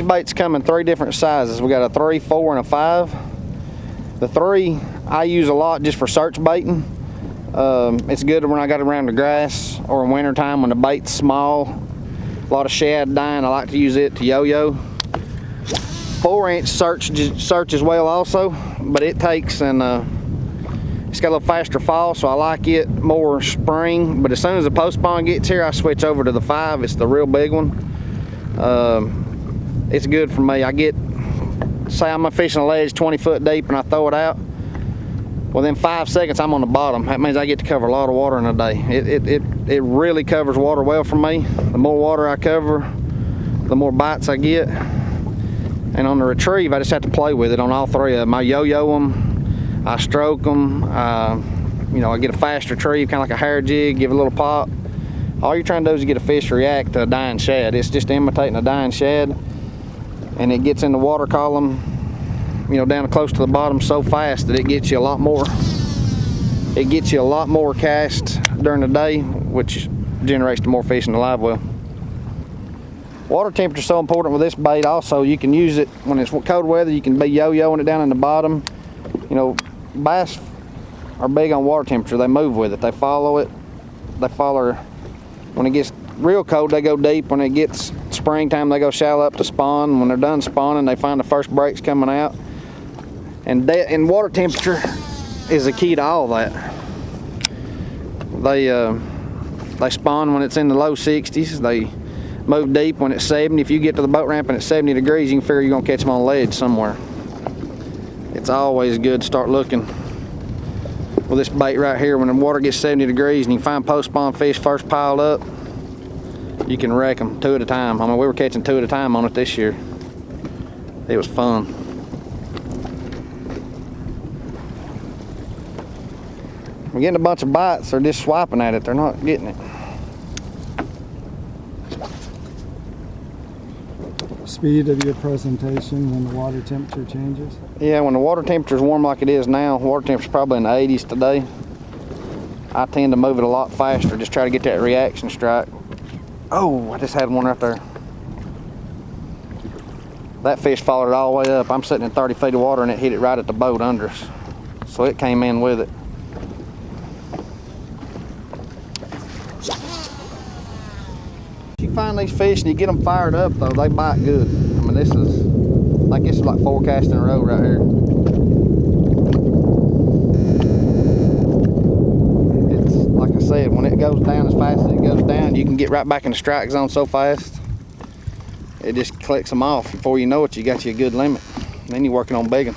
baits come in 3 different sizes. We got a 3, 4, and a 5. The 3 I use a lot just for search baiting. It's good when I got around the grass or in winter time when the bait's small. A lot of shad dying, I like to use it to yo-yo. 4-inch search as well also, but it takes and it's got a little faster fall, so I like it more spring. But as soon as the post spawn gets here, I switch over to the 5. It's the real big one. It's good for me. I get, say I'm fishing a ledge 20 foot deep and I throw it out. Within 5 seconds, I'm on the bottom. That means I get to cover a lot of water in a day. It really covers water well for me. The more water I cover, the more bites I get. And on the retrieve, I just have to play with it on all 3 of them. I yo-yo them. I stroke them, you know, I get a fast retrieve, kind of like a hair jig, give it a little pop. All you're trying to do is get a fish to react to a dying shad. It's just imitating a dying shad, and it gets in the water column, you know, down close to the bottom so fast that it gets you a lot more. It gets you a lot more cast during the day, which generates the more fish in the live well. Water temperature is so important with this bait. Also, you can use it when it's cold weather. You can be yo-yoing it down in the bottom. You know, bass are big on water temperature. They move with it. They follow it. They follow. When it gets real cold, they go deep. When it gets springtime, they go shallow up to spawn. When they're done spawning, they find the first breaks coming out. And water temperature is the key to all that. They spawn when it's in the low 60s. They move deep when it's 70. If you get to the boat ramp and it's 70 degrees, you can figure you're gonna catch them on a ledge somewhere. It's always good to start looking with this bait right here. When the water gets 70 degrees and you find post spawn fish first piled up, you can wreck them 2 at a time. I mean, we were catching 2 at a time on it this year. It was fun. We're getting a bunch of bites. They're just swiping at it. They're not getting it. Speed of your presentation when the water temperature changes? Yeah, when the water temperature is warm like it is now, water temperature is probably in the 80s today. I tend to move it a lot faster, just try to get that reaction strike. Oh, I just had one right there. That fish followed it all the way up. I'm sitting in 30 feet of water and it hit it right at the boat under us. So it came in with it. You find these fish and you get them fired up though, they bite good. I mean, this is like 4 casts in a row right here. It's like I said, when it goes down as fast as it goes down, you can get right back in the strike zone so fast. It just clicks them off. Before you know it, you got you a good limit. And then you're working on big 'em.